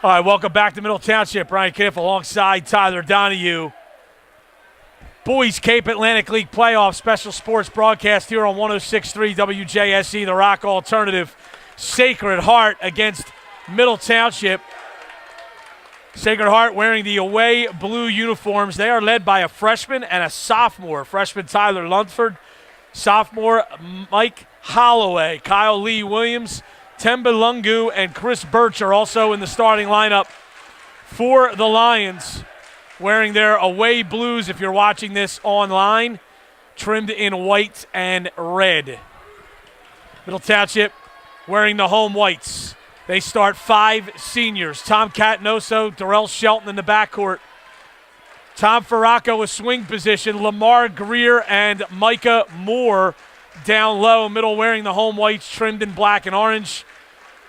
All right, welcome back to Middle Township. Brian Kniff alongside Tyler Donahue. Boys Cape Atlantic League playoff special sports broadcast here on 106.3 WJSE, the Rock Alternative. Sacred Heart against Middle Township. Sacred Heart wearing the away blue uniforms. They are led by a freshman and a sophomore. Freshman Tyler Lunsford, sophomore Mike Holloway. Kyle Lee Williams, Temba Lungu, and Chris Birch are also in the starting lineup for the Lions, wearing their away blues, if you're watching this online, trimmed in white and red. Middle Township wearing the home whites. They start 5 seniors. Tom Catanoso, Darrell Shelton in the backcourt. Tom Farraco a swing position. Lamar Greer and Micah Moore down low. Middle wearing the home whites trimmed in black and orange.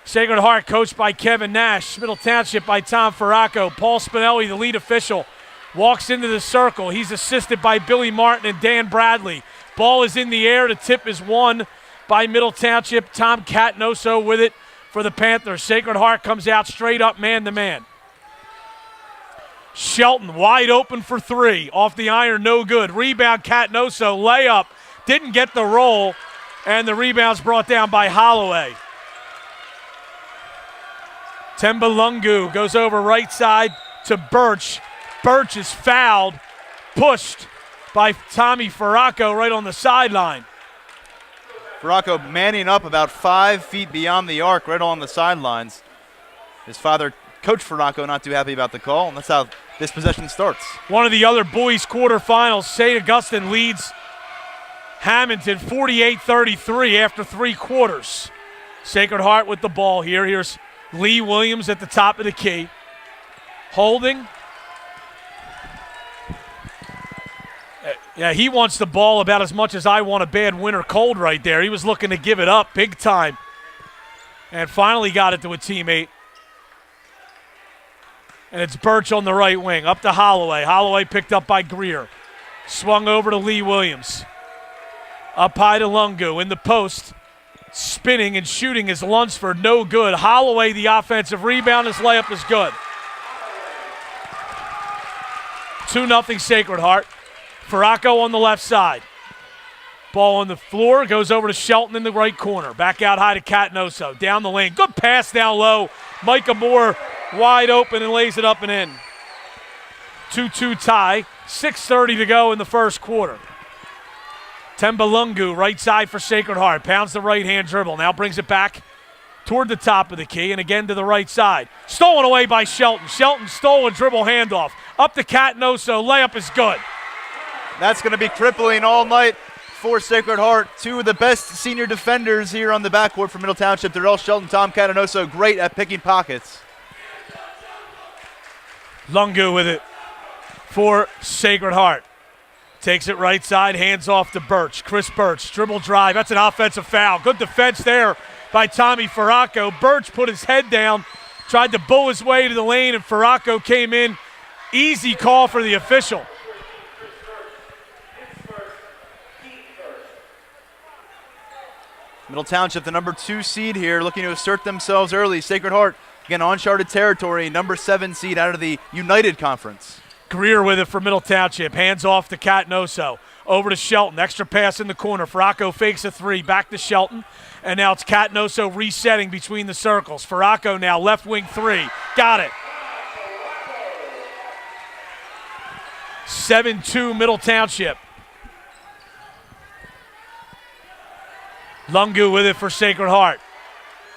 Sacred Heart coached by Kevin Nash. Middle Township by Tom Farraco. Paul Spinelli, the lead official, walks into the circle. He's assisted by Billy Martin and Dan Bradley. Ball is in the air. The tip is won by Middle Township. Tom Catanoso with it for the Panthers. Sacred Heart comes out straight up man-to-man. Shelton wide open for 3. Off the iron, no good. Rebound, Catanoso. Layup, didn't get the roll, and the rebound's brought down by Holloway. Temba Lungu goes over right side to Birch. Birch is fouled, pushed by Tommy Farraco right on the sideline. Farraco manning up about 5 feet beyond the arc, right on the sidelines. His father, Coach Farraco, not too happy about the call, and that's how this possession starts. One of the other boys' quarterfinals, St. Augustine leads Hamilton 48-33 after 3 quarters. Sacred Heart with the ball here. Here's Lee Williams at the top of the key. Holding. Yeah, he wants the ball about as much as I want a bad winter cold right there. He was looking to give it up big time. And finally got it to a teammate. And it's Birch on the right wing. Up to Holloway. Holloway picked up by Greer. Swung over to Lee Williams. Up high to Lungu in the post. Spinning and shooting is Lunsford. No good. Holloway the offensive rebound. His layup is good. 2-0 Sacred Heart. Farraco on the left side. Ball on the floor, goes over to Shelton in the right corner. Back out high to Catanoso. Down the lane. Good pass down low. Micah Moore wide open and lays it up and in. 2-2 tie. 6:30 to go in the first quarter. Temba Lungu, right side for Sacred Heart. Pounds the right-hand dribble. Now brings it back toward the top of the key and again to the right side. Stolen away by Shelton. Shelton stole a dribble handoff. Up to Catanoso. Layup is good. That's going to be crippling all night for Sacred Heart. 2 of the best senior defenders here on the backcourt for Middle Township. Darrell Shelton, Tom Catanoso, great at picking pockets. Lungu with it for Sacred Heart. Takes it right side, hands off to Birch. Chris Birch, dribble drive. That's an offensive foul. Good defense there by Tommy Farraco. Birch put his head down, tried to bull his way to the lane, and Farraco came in. Easy call for the official. Middle Township, the number 2 seed here, looking to assert themselves early. Sacred Heart, again, uncharted territory, number 7 seed out of the United Conference. Greer with it for Middle Township. Hands off to Catanoso. Over to Shelton. Extra pass in the corner. Farraco fakes a 3. Back to Shelton. And now it's Catanoso resetting between the circles. Farraco now left wing 3. Got it. 7-2 Middle Township. Lungu with it for Sacred Heart.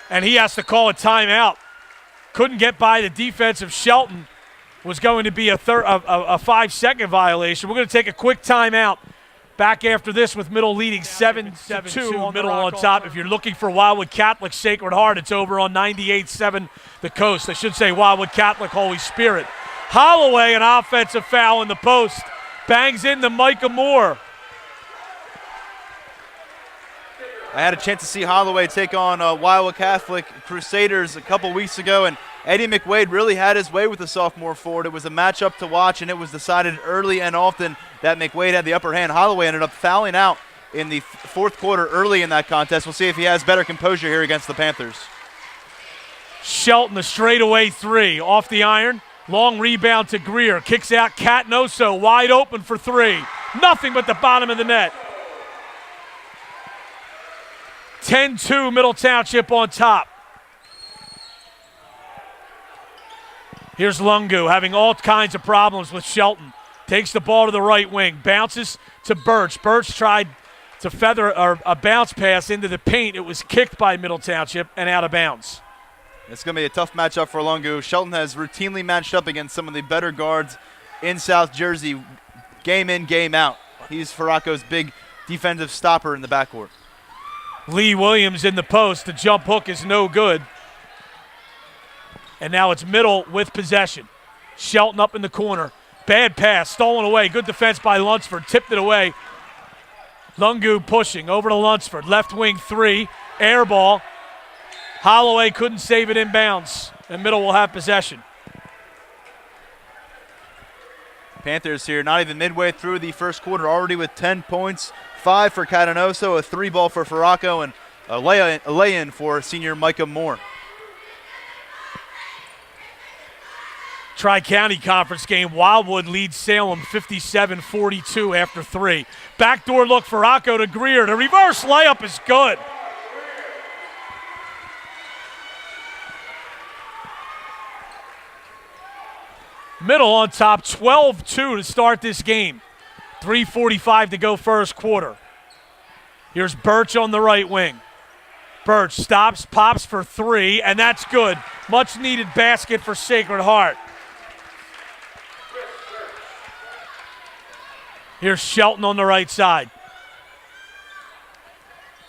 And he has to call a timeout. Couldn't get by the defense of Shelton. Was going to be a 5-second violation. We're going to take a quick timeout. Back after this with Middle leading 7-2. Middle on top. If you're looking for Wildwood Catholic Sacred Heart, it's over on 98.7 The Coast. I should say Wildwood Catholic Holy Spirit. Holloway, an offensive foul in the post. Bangs into Micah Moore. I had a chance to see Holloway take on Wildwood Catholic Crusaders a couple weeks ago, and Eddie McWade really had his way with the sophomore forward. It was a matchup to watch, and it was decided early and often that McWade had the upper hand. Holloway ended up fouling out in the fourth quarter early in that contest. We'll see if he has better composure here against the Panthers. Shelton, the straightaway three. Off the iron. Long rebound to Greer. Kicks out Catnoso. Wide open for three. Nothing but the bottom of the net. 10-2 Middle Township on top. Here's Lungu having all kinds of problems with Shelton. Takes the ball to the right wing. Bounces to Birch. Birch tried to feather a bounce pass into the paint. It was kicked by Middle Township and out of bounds. It's going to be a tough matchup for Lungu. Shelton has routinely matched up against some of the better guards in South Jersey, game in, game out. He's Faraco's big defensive stopper in the backcourt. Lee Williams in the post. The jump hook is no good. And now it's Middle with possession. Shelton up in the corner. Bad pass, stolen away. Good defense by Lunsford. Tipped it away. Lungu pushing over to Lunsford. Left wing three. Air ball. Holloway couldn't save it inbounds. And Middle will have possession. Panthers here, not even midway through the first quarter, already with 10 points. 5 for Catanoso, a 3-ball for Faraco, and a lay-in for senior Micah Moore. Tri-County Conference game. Wildwood leads Salem 57-42 after 3. Backdoor look for Faraco to Greer. The reverse layup is good. Middle on top, 12-2 to start this game. 3:45 to go first quarter. Here's Birch on the right wing. Birch stops, pops for 3, and that's good. Much needed basket for Sacred Heart. Here's Shelton on the right side.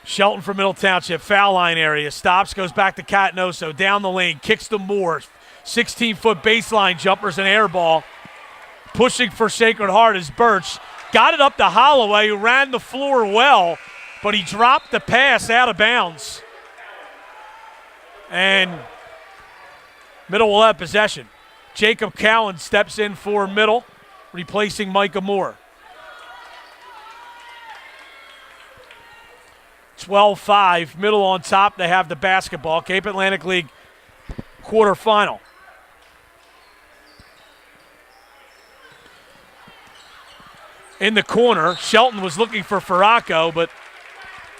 Shelton for Middle Township, foul line area. Stops, goes back to Catnoso, down the lane, kicks to Moore. 16-foot baseline jumpers and air ball. Pushing for Sacred Heart is Birch. Got it up to Holloway, who ran the floor well, but he dropped the pass out of bounds. And Middle will have possession. Jacob Cowan steps in for Middle, replacing Micah Moore. 12-5, Middle on top. They have the basketball. Cape Atlantic League quarterfinal. In the corner, Shelton was looking for Faraco, but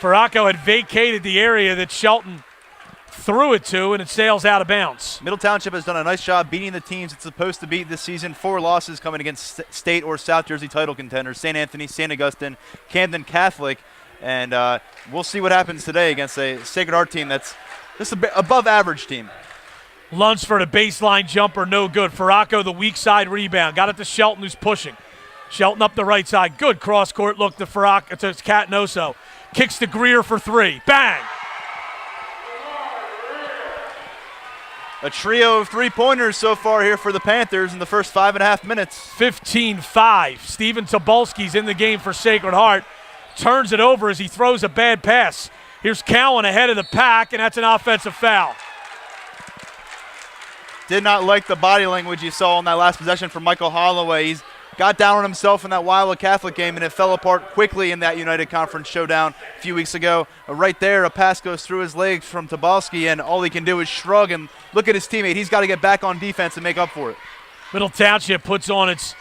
Faraco had vacated the area that Shelton threw it to, and it sails out of bounds. Middle Township has done a nice job beating the teams it's supposed to beat this season. 4 losses coming against state or South Jersey title contenders, St. Anthony, St. Augustine, Camden Catholic. And we'll see what happens today against a Sacred Heart team that's just a above average team. Lunsford, a baseline jumper, no good. Faraco, the weak side rebound. Got it to Shelton, who's pushing. Shelton up the right side. Good cross-court look to Faraco, to Catnoso. Kicks to Greer for 3. Bang! A trio of 3-pointers so far here for the Panthers in the first 5.5 minutes. 15-5. Steven Tobolski's in the game for Sacred Heart. Turns it over as he throws a bad pass. Here's Cowan ahead of the pack, and that's an offensive foul. Did not like the body language you saw in that last possession from Michael Holloway. He's got down on himself in that Wildwood Catholic game, and it fell apart quickly in that United Conference showdown a few weeks ago. Right there, a pass goes through his legs from Tobolski, and all he can do is shrug and look at his teammate. He's got to get back on defense and make up for it. Middle Township puts on its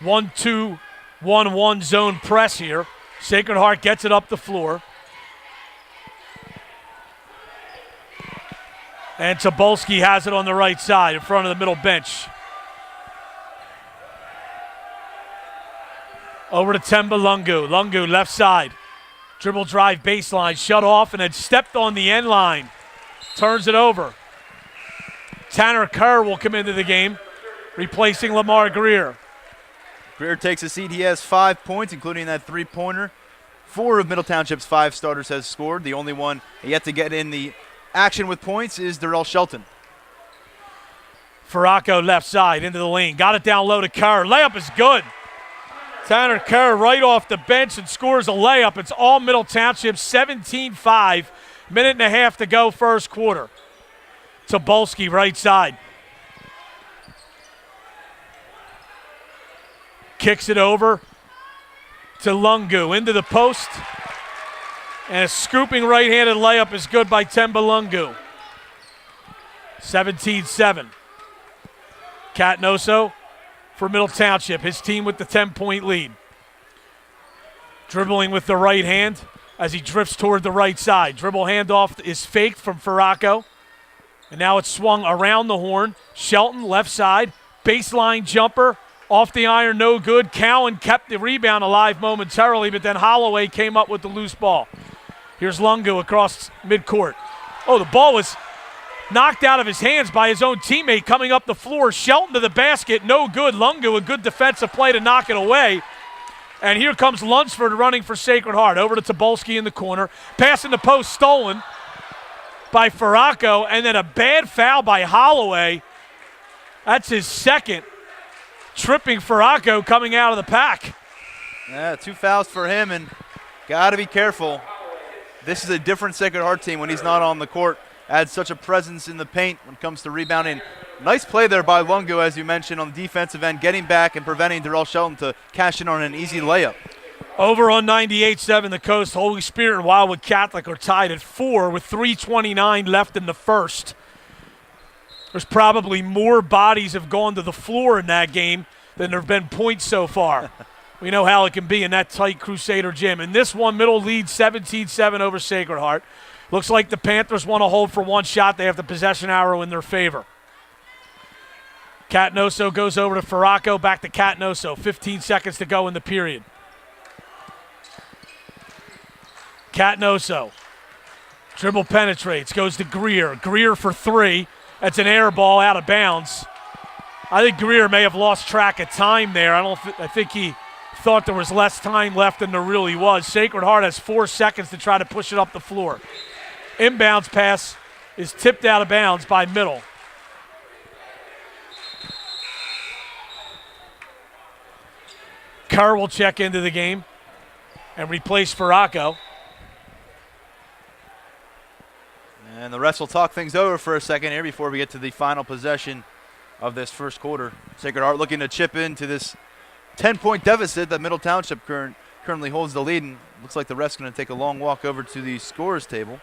1-2-1-1 zone press here. Sacred Heart gets it up the floor. And Tobolski has it on the right side in front of the middle bench. Over to Temba Lungu. Lungu left side. Dribble drive baseline. Shut off and then stepped on the end line. Turns it over. Tanner Kerr will come into the game, replacing Lamar Greer. Greer takes a seat. He has 5 points, including that 3-pointer. 4 of Middle Township's 5 starters has scored. The only one yet to get in the action with points is Darrell Shelton. Faraco left side into the lane. Got it down low to Kerr. Layup is good. Tanner Kerr right off the bench and scores a layup. It's all Middle Township, 17-5. Minute and a half to go first quarter. Tobolski right side. Kicks it over to Lungu into the post. And a scooping right-handed layup is good by Temba Lungu. 17-7. Catnoso for Middle Township, his team with the 10-point lead. Dribbling with the right hand as he drifts toward the right side. Dribble handoff is faked from Faraco. And now it's swung around the horn. Shelton, left side, baseline jumper, off the iron, no good. Cowan kept the rebound alive momentarily, but then Holloway came up with the loose ball. Here's Lungu across midcourt. Oh, the ball was knocked out of his hands by his own teammate coming up the floor. Shelton to the basket, no good. Lungu, a good defensive play to knock it away. And here comes Lunsford running for Sacred Heart. Over to Tobolski in the corner. Pass in the post, stolen by Faraco, and then a bad foul by Holloway. That's his second. Tripping Faraco coming out of the pack. Yeah, 2 fouls for him, and got to be careful. This is a different Sacred Heart team when he's not on the court. Adds such a presence in the paint when it comes to rebounding. Nice play there by Lungu, as you mentioned, on the defensive end, getting back and preventing Darrell Shelton to cash in on an easy layup. Over on 98-7, the Coast. Holy Spirit and Wildwood Catholic are tied at 4 with 3:29 left in the first. There's probably more bodies have gone to the floor in that game than there have been points so far. We know how it can be in that tight Crusader gym. In this one, Middle lead 17-7 over Sacred Heart. Looks like the Panthers want to hold for one shot. They have the possession arrow in their favor. Catnoso goes over to Faraco, back to Catnoso. 15 seconds to go in the period. Catnoso. Dribble penetrates, goes to Greer. Greer for 3. That's an air ball out of bounds. I think Greer may have lost track of time there. I think he thought there was less time left than there really was. Sacred Heart has 4 seconds to try to push it up the floor. Inbounds pass is tipped out of bounds by Middle. Kerr will check into the game and replace Faraco. And the rest will talk things over for a second here before we get to the final possession of this first quarter. Sacred Heart looking to chip into this 10-point deficit that Middle Township currently holds the lead. And looks like the ref's going to take a long walk over to the scorers table.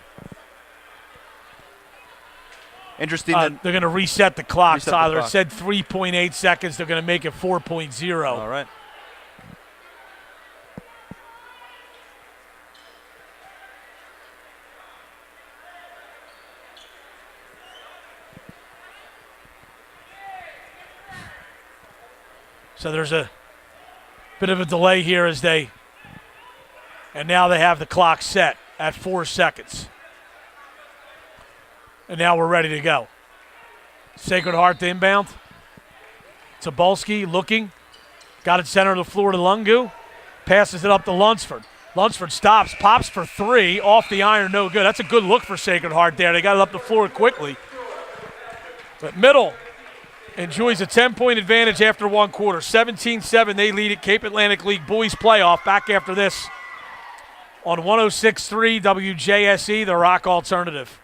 Interesting. They're going to reset the clock, Tyler. It said 3.8 seconds. They're going to make it 4.0. All right. So there's a bit of a delay here and now they have the clock set at 4 seconds. And now we're ready to go. Sacred Heart to inbound. Tobolski looking. Got it center of the floor to Lungu. Passes it up to Lunsford. Lunsford stops, pops for 3. Off the iron, no good. That's a good look for Sacred Heart there. They got it up the floor quickly. But Middle enjoys a 10-point advantage after one quarter. 17-7, they lead at Cape Atlantic League Boys Playoff. Back after this on 106.3 WJSE, the Rock Alternative.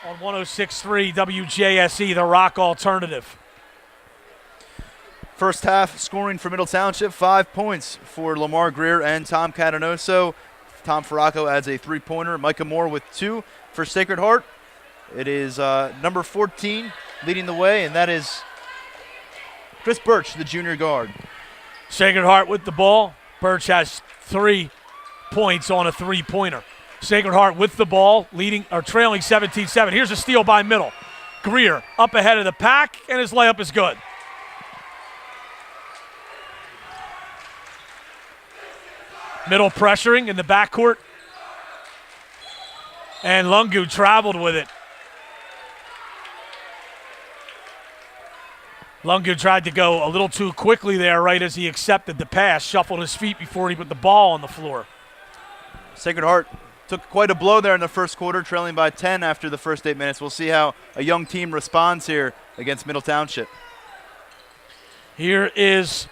On 106.3 WJSE, the Rock Alternative. First half scoring for Middle Township, 5 points for Lamar Greer and Tom Catanoso. Tom Faraco adds a 3-pointer. Micah Moore with 2 for Sacred Heart. It is number 14 leading the way, and that is Chris Birch, the junior guard. Sacred Heart with the ball. Birch has 3 points on a 3-pointer. Sacred Heart with the ball, trailing 17-7. Here's a steal by Middle. Greer up ahead of the pack, and his layup is good. Middle pressuring in the backcourt. And Lungu traveled with it. Lungu tried to go a little too quickly there right as he accepted the pass, shuffled his feet before he put the ball on the floor. Sacred Heart took quite a blow there in the first quarter, trailing by 10 after the first 8 minutes. We'll see how a young team responds here against Middle Township. Here is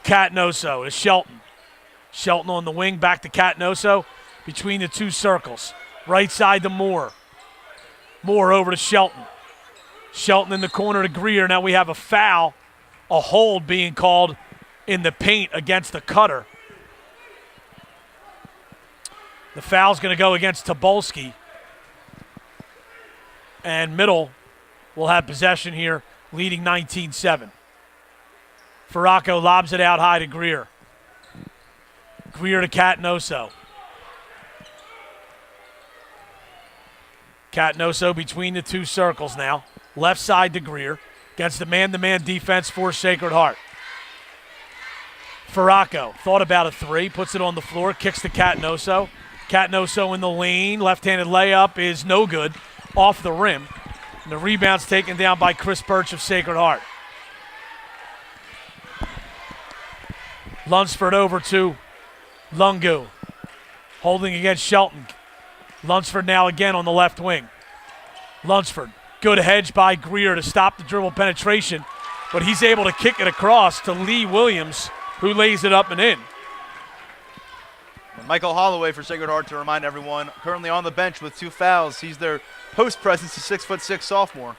Catnoso. It's Shelton. Shelton on the wing, back to Catnoso between the 2 circles. Right side to Moore. Moore over to Shelton. Shelton in the corner to Greer. Now we have a foul a hold being called in the paint against the cutter. The foul's going to go against Tobolski. And Middle will have possession here, leading 19-7. Farraco lobs it out high to Greer. Greer to Catanoso. Catanoso between the two circles now. Left side to Greer. Against the man-to-man defense for Sacred Heart. Farraco thought about a three, puts it on the floor, kicks to Catanoso. Catanoso in the lane. Left-handed layup is no good. Off the rim. And the rebound's taken down by Chris Birch of Sacred Heart. Lunsford over to Lungu. Holding against Shelton. Lunsford now again on the left wing. Lunsford, good hedge by Greer to stop the dribble penetration, but he's able to kick it across to Lee Williams, who lays it up and in. Michael Holloway for Sacred Heart, to remind everyone, currently on the bench with 2 fouls. He's their post presence, a 6'6" sophomore.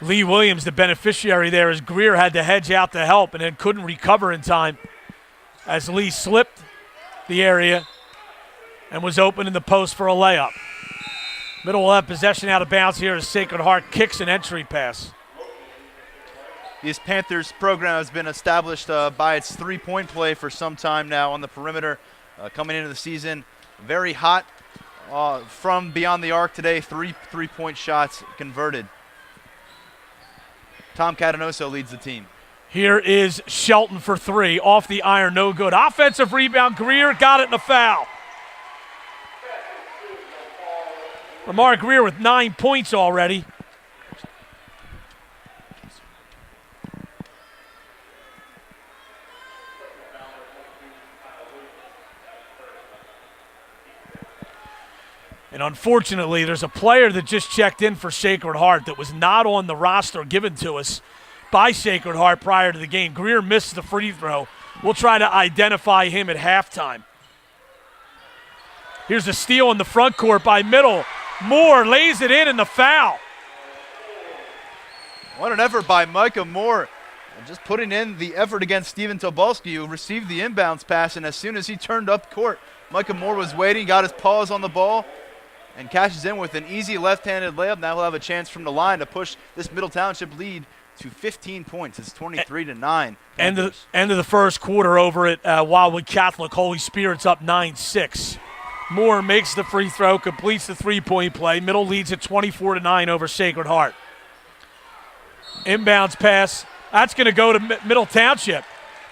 Lee Williams, the beneficiary there, as Greer had to hedge out to help and then couldn't recover in time as Lee slipped the area and was open in the post for a layup. Middle will have possession out of bounds here as Sacred Heart kicks an entry pass. This Panthers program has been established by its three-point play for some time now on the perimeter. Coming into the season, very hot from beyond the arc today. 3 3-point shots converted. Tom Catanoso leads the team. Here is Shelton for 3, off the iron, no good. Offensive rebound, Greer got it in a foul. Lamar Greer with 9 points already. And unfortunately, there's a player that just checked in for Sacred Heart that was not on the roster given to us by Sacred Heart prior to the game. Greer missed the free throw. We'll try to identify him at halftime. Here's a steal in the front court by Middle. Moore lays it in the foul. What an effort by Micah Moore. And just putting in the effort against Steven Tobolski, who received the inbounds pass, and as soon as he turned up court, Micah Moore was waiting, got his paws on the ball, and cashes in with an easy left-handed layup. Now he'll have a chance from the line to push this Middle Township lead to 15 points. It's 23-9. End of the first quarter over at Wildwood Catholic. Holy Spirit's up 9-6. Moore makes the free throw, completes the three-point play. Middle leads at 24-9 over Sacred Heart. Inbounds pass. That's going to go to Middle Township.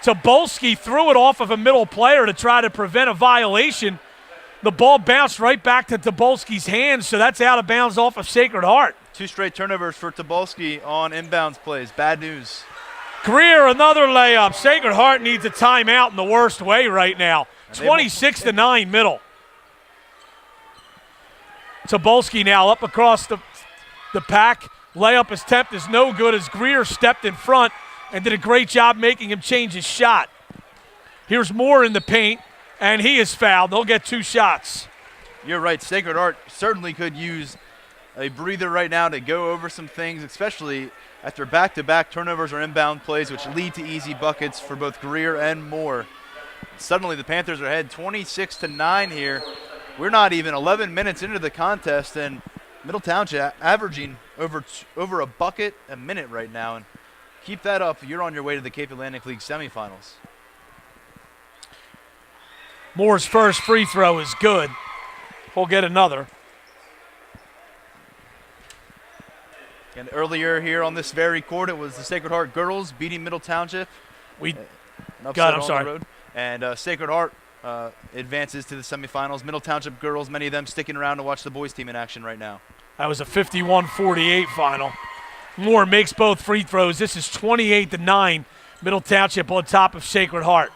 Tobolski threw it off of a Middle player to try to prevent a violation. The ball bounced right back to Tobolski's hands, so that's out of bounds off of Sacred Heart. 2 straight turnovers for Tobolski on inbounds plays. Bad news. Greer, another layup. Sacred Heart needs a timeout in the worst way right now. 26-9 Middle. Tobolski now up across the pack. Layup attempt is no good as Greer stepped in front and did a great job making him change his shot. Here's Moore in the paint, and he is fouled. They'll get 2 shots. You're right. Sacred Heart certainly could use a breather right now to go over some things, especially after back-to-back turnovers or inbound plays, which lead to easy buckets for both Greer and Moore. Suddenly the Panthers are ahead 26-9 here. We're not even 11 minutes into the contest, and Middle Township averaging over a bucket a minute right now. And keep that up, you're on your way to the Cape Atlantic League semifinals. Moore's first free throw is good. We'll get another. And earlier here on this very court, it was the Sacred Heart girls beating Middle Township. I'm sorry. And Sacred Heart advances to the semifinals. Middle Township girls, many of them sticking around to watch the boys team in action right now. That was a 51-48 final. Moore makes both free throws. This is 28-9. Middle Township on top of Sacred Heart.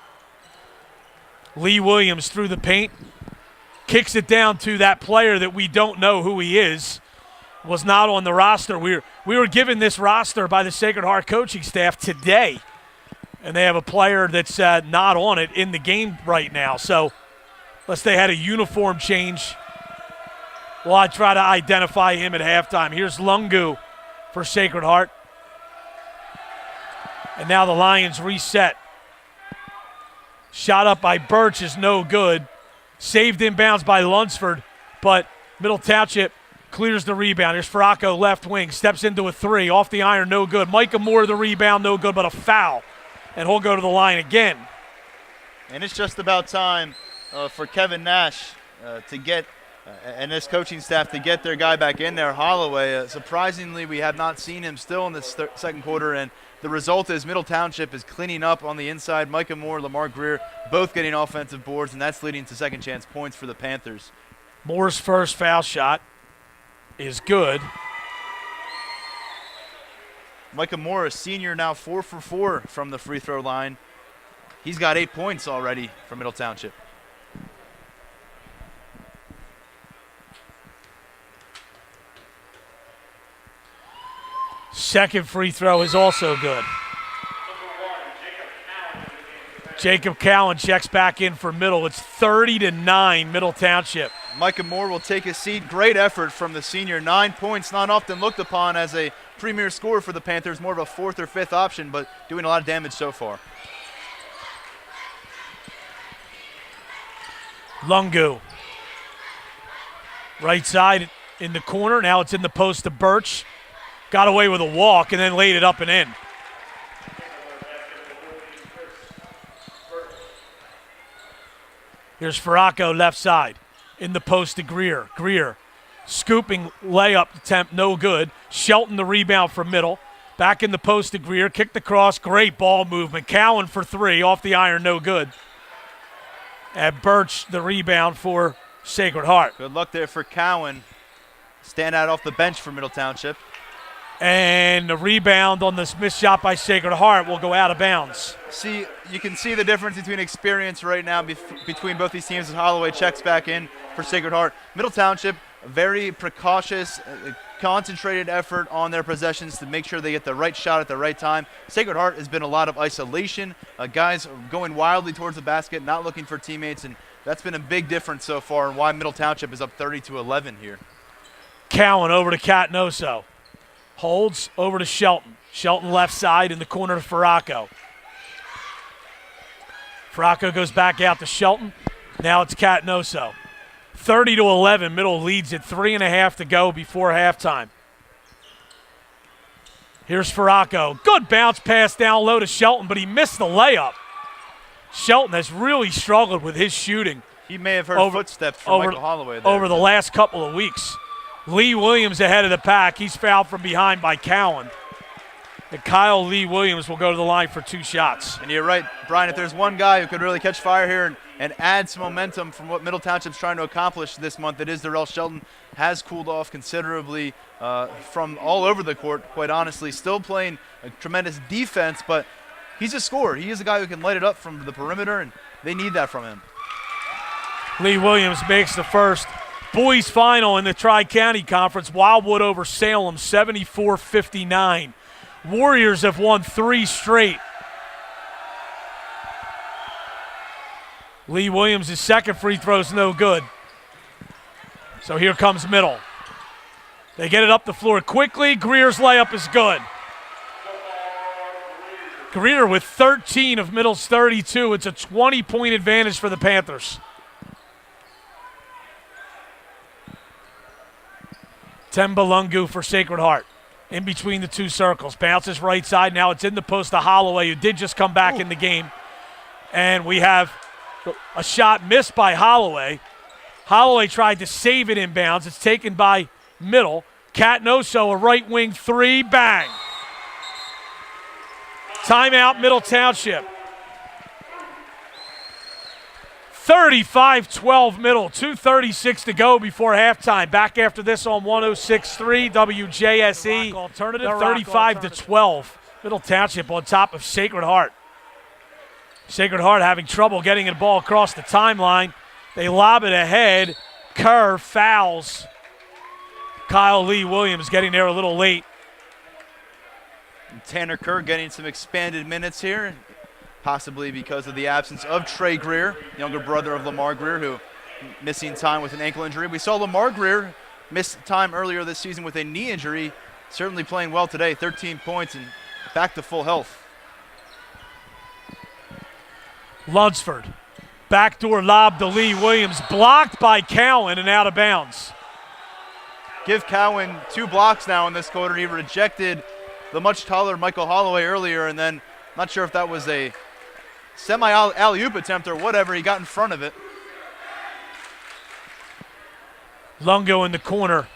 Lee Williams through the paint. Kicks it down to that player that we don't know who he is. Was not on the roster. We were given this roster by the Sacred Heart coaching staff today. And they have a player that's not on it in the game right now. So unless they had a uniform change, well, I try to identify him at halftime. Here's Lungu for Sacred Heart. And now the Lions reset. Shot up by Birch is no good. Saved inbounds by Lunsford, but Middle Township clears the rebound. Here's Farraco, left wing, steps into a three. Off the iron, no good. Micah Moore, the rebound, no good, but a foul. And he'll go to the line again. And it's just about time for Kevin Nash to get, and his coaching staff to get their guy back in there, Holloway. Surprisingly, we have not seen him still in this second quarter, and the result is Middle Township is cleaning up on the inside. Micah Moore, Lamar Greer, both getting offensive boards, and that's leading to second chance points for the Panthers. Moore's first foul shot is good. Micah Moore, a senior, now 4 for 4 from the free throw line. He's got 8 points already for Middle Township. Second free throw is also good. Jacob Cowan checks back in for Middle. It's 30-9 Middle Township. Micah Moore will take his seat. Great effort from the senior. 9 points, not often looked upon as a premier scorer for the Panthers. More of a fourth or fifth option, but doing a lot of damage so far. Lungu. Right side in the corner. Now it's in the post to Birch. Got away with a walk and then laid it up and in. Here's Farraco, left side. In the post to Greer. Greer, scooping layup attempt, no good. Shelton the rebound for Middle. Back in the post to Greer, kicked the cross, great ball movement. Cowan for three, off the iron, no good. And Birch the rebound for Sacred Heart. Good luck there for Cowan. Stand out off the bench for Middle Township. And the rebound on this missed shot by Sacred Heart will go out of bounds. See, you can see the difference between experience right now between both these teams as Holloway checks back in for Sacred Heart. Middle Township, very precautious, concentrated effort on their possessions to make sure they get the right shot at the right time. Sacred Heart has been a lot of isolation, guys going wildly towards the basket, not looking for teammates, and that's been a big difference so far and why Middle Township is up 30-11 here. Cowan over to Catnoso. Holds over to Shelton. Shelton left side in the corner to Farraco. Farraco goes back out to Shelton. Now it's Catnoso. 30-11, Middle leads at 3.5 to go before halftime. Here's Farraco. Good bounce pass down low to Shelton, but he missed the layup. Shelton has really struggled with his shooting. He may have heard footsteps from Michael Holloway there. Over the last couple of weeks. Lee Williams ahead of the pack. He's fouled from behind by Cowan. And Kyle Lee Williams will go to the line for 2 shots. And you're right, Brian, if there's one guy who could really catch fire here and add some momentum from what Middle Township's trying to accomplish this month, it is Darrell Shelton. Has cooled off considerably from all over the court, quite honestly. Still playing a tremendous defense, but he's a scorer. He is a guy who can light it up from the perimeter, and they need that from him. Lee Williams makes the first. Boys final in the Tri-County Conference. Wildwood over Salem, 74-59. Warriors have won 3 straight. Lee Williams' second free throw is no good. So here comes Middle. They get it up the floor quickly. Greer's layup is good. Greer with 13 of Middle's 32. It's a 20-point advantage for the Panthers. Temba Lungu for Sacred Heart. In between the 2 circles. Bounces right side. Now it's in the post to Holloway, who did just come back in the game. And we have a shot missed by Holloway. Holloway tried to save it inbounds. It's taken by Middle. Catnoso, a right wing 3. Bang. Timeout, Middle Township. 35-12 Middle, 2:36 to go before halftime. Back after this on 106.3 WJSE. Alternative 35-12. Middle Township on top of Sacred Heart. Sacred Heart having trouble getting the ball across the timeline. They lob it ahead. Kerr fouls. Kyle Lee Williams getting there a little late. Tanner Kerr getting some expanded minutes here, possibly because of the absence of Trey Greer, younger brother of Lamar Greer, who missing time with an ankle injury. We saw Lamar Greer miss time earlier this season with a knee injury, certainly playing well today, 13 points and back to full health. Lunsford. Backdoor lob to Lee Williams. Blocked by Cowan and out of bounds. Give Cowan 2 blocks now in this quarter. He rejected the much taller Michael Holloway earlier, and then not sure if that was a semi-alley-oop attempt or whatever. He got in front of it. Lungo in the corner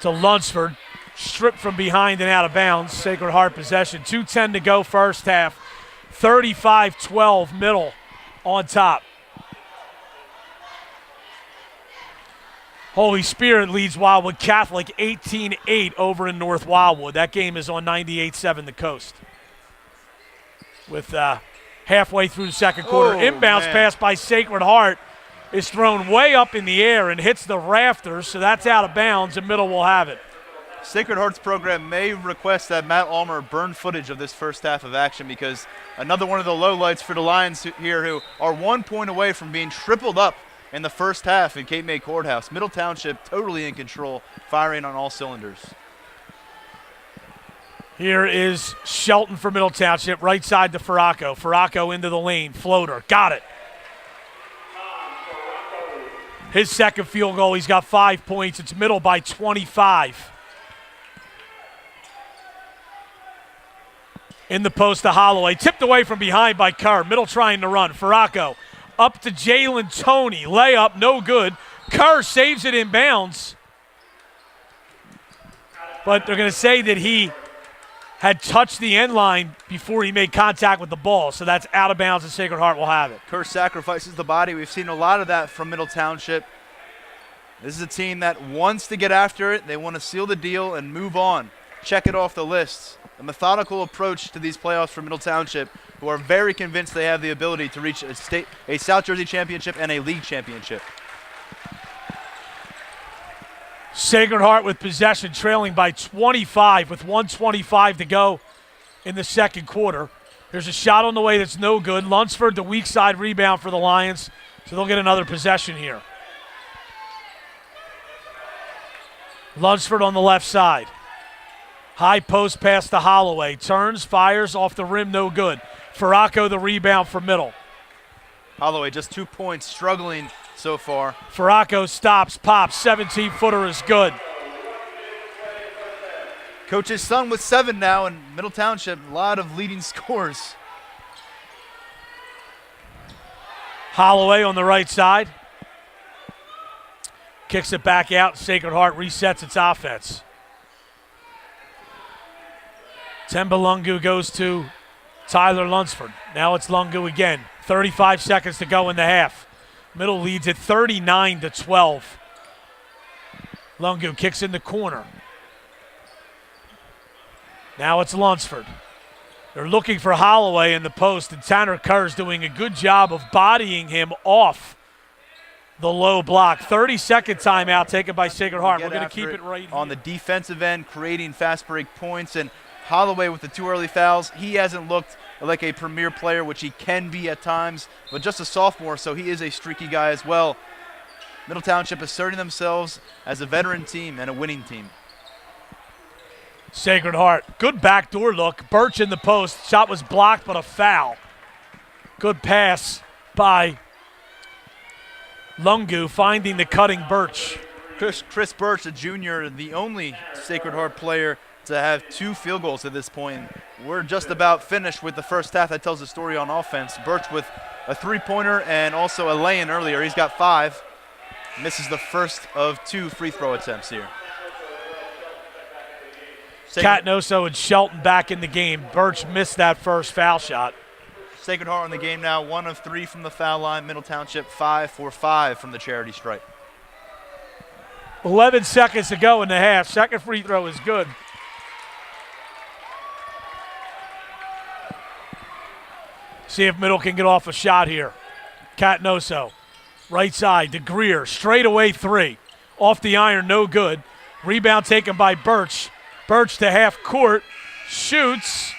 to Lunsford. Stripped from behind and out of bounds. Sacred Heart possession. 2:10 to go first half. 35-12 middle on top. Holy Spirit leads Wildwood Catholic 18-8 over in North Wildwood. That game is on 98.7 The Coast. With halfway through the second quarter. Inbounds pass by Sacred Heart is thrown way up in the air and hits the rafters, so that's out of bounds, and middle will have it. Sacred Heart's program may request that Matt Ulmer burn footage of this first half of action, because another one of the lowlights for the Lions here, who are 1 point away from being tripled up in the first half in Cape May Courthouse. Middle Township totally in control, firing on all cylinders. Here is Shelton for Middle Township, right side to Farraco. Farraco into the lane, floater, got it. His second field goal, he's got 5 points. It's middle by 25. In the post to Holloway, tipped away from behind by Kerr. Middle trying to run. Farraco up to Jalen Toney. Layup, no good. Kerr saves it in bounds. But they're going to say that he had touched the end line before he made contact with the ball. So that's out of bounds, and Sacred Heart will have it. Kerr sacrifices the body. We've seen a lot of that from Middle Township. This is a team that wants to get after it. They want to seal the deal and move on. Check it off the list. A methodical approach to these playoffs for Middle Township, who are very convinced they have the ability to reach a South Jersey championship and a league championship. Sacred Heart with possession, trailing by 25 with 1:25 to go in the second quarter. There's a shot on the way that's no good. Lunsford, the weak side rebound for the Lions, so they'll get another possession here. Lunsford on the left side. High post pass to Holloway. Turns, fires off the rim, no good. Farraco the rebound for middle. Holloway just 2 points, struggling so far. Farraco stops, pops, 17-footer is good. Coach's son with 7 now in Middle Township. A lot of leading scores. Holloway on the right side. Kicks it back out. Sacred Heart resets its offense. Temba Lungu goes to Tyler Lunsford. Now it's Lungu again. 35 seconds to go in the half. Middle leads at 39-12. Lungu kicks in the corner. Now it's Lunsford. They're looking for Holloway in the post, and Tanner Kerr's doing a good job of bodying him off the low block. 30-second timeout taken by Sacred Heart. We're going to keep it right on the defensive end, creating fast break points, and Holloway with the 2 early fouls. He hasn't looked like a premier player, which he can be at times, but just a sophomore, so he is a streaky guy as well. Middle Township asserting themselves as a veteran team and a winning team. Sacred Heart, good backdoor look. Birch in the post. Shot was blocked, but a foul. Good pass by Lungu, finding the cutting Birch. Chris Birch, a junior, the only Sacred Heart player to have 2 field goals at this point. We're just about finished with the first half. That tells the story on offense. Birch with a 3-pointer and also a lay-in earlier. He's got 5. Misses the first of 2 free throw attempts here. Catnoso and Shelton back in the game. Birch missed that first foul shot. Sacred Heart on the game now, 1 of 3 from the foul line. Middle Township 5 for 5 from the charity stripe. 11 seconds to go in the half. Second free throw is good. See if Middle can get off a shot here. Catnoso, right side to Greer, straight away 3. Off the iron, no good. Rebound taken by Birch. Birch to half court, shoots,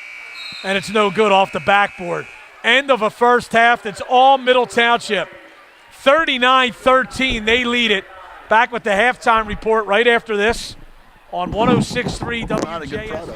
and it's no good off the backboard. End of a first half that's all Middle Township. 39-13, they lead it. Back with the halftime report right after this on 106.3 WJSE.